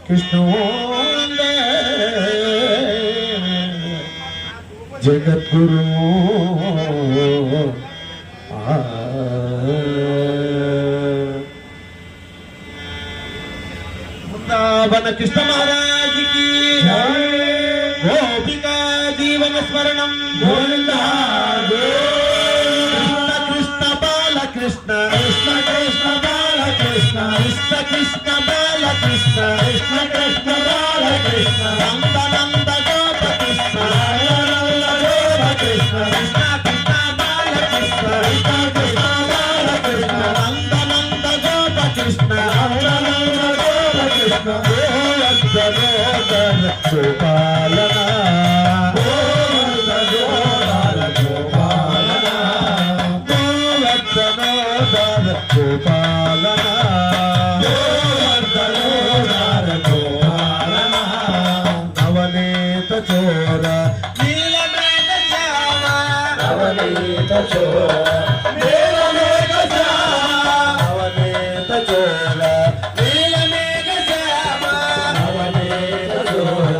कृष्ण जगद्गुरु वृंदावन कृष्ण महाराज की गोपिका जीवन स्मरणम गोविंदा कृष्ण बाल कृष्ण कृष्ण कृष्ण बाल कृष्ण कृष्ण कृष्ण बाल कृष्ण कृष्ण कृष्ण बाल कृष्ण नंद नंद गोप कृष्ण नंद गोप कृष्ण कृष्ण कृष्ण बाल कृष्ण कृष्ण कृष्ण बाल कृष्ण नंद नंद गोप कृष्ण नंद नंद गोप कृष्ण गोपालना नवनीत चोर नीलमेघ श्यामा नवनीत चोर नीलमेघ श्यामा नवनीत चोर नीलमेघ श्यामा नवनीत चोर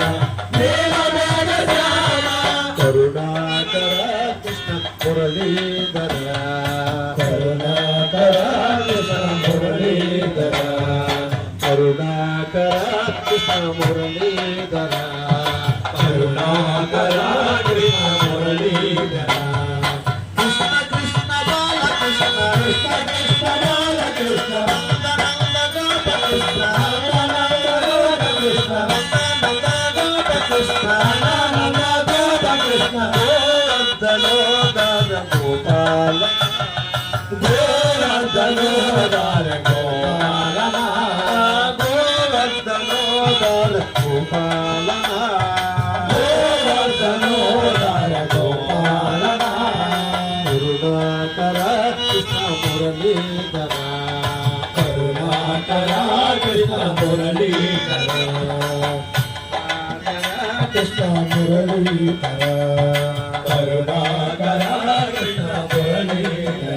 नीलमेघ श्यामा करुणाकर कृष्ण मुरलीधर करुणाकर कृष्ण मुरलीधर करुणाकर कृष्ण मुरलीधर कृष्ण कृष्ण बाल कृष्ण कृष्ण कृष्ण बाल कृष्ण नंद गोप कृष्ण नंद कृष्ण नंद गोप कृष्ण नंद गोप कृष्ण गोवर्धनोदर गोपाल गोवर्धनोदर गोपालना गोवर्धनोदर गोपालना गोवर्धनोदर गोपालना करुणाकर कृष्ण मुरलीधर करुणाकर कृष्ण मुरलीधर कृष्ण मुरलीधर करुणाकर कृष्ण मुरलीधर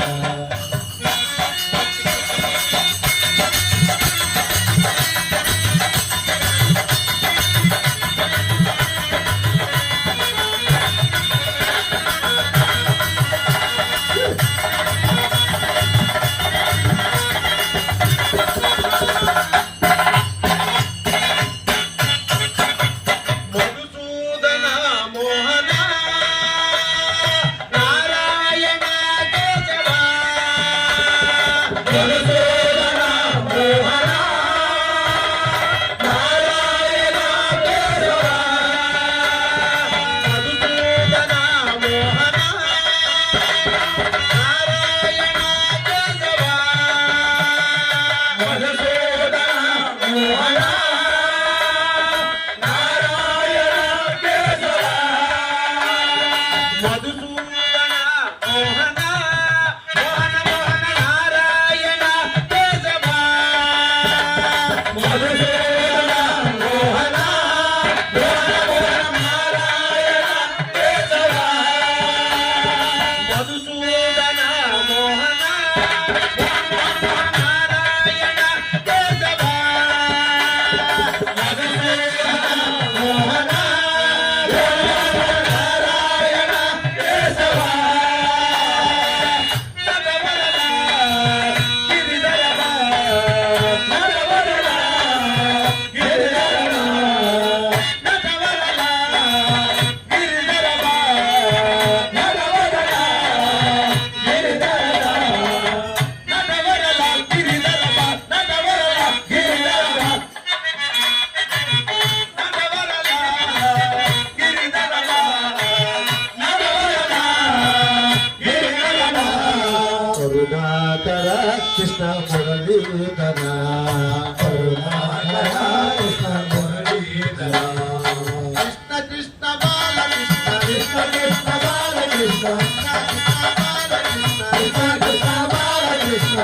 कृष्ण मुरलीधर करुणाकर कृष्ण मुरलीधर कृष्ण कृष्ण बाल कृष्ण कृष्ण कृष्ण बाल कृष्ण कृष्ण कृष्ण बाल कृष्ण कृष्ण कृष्ण बाल कृष्ण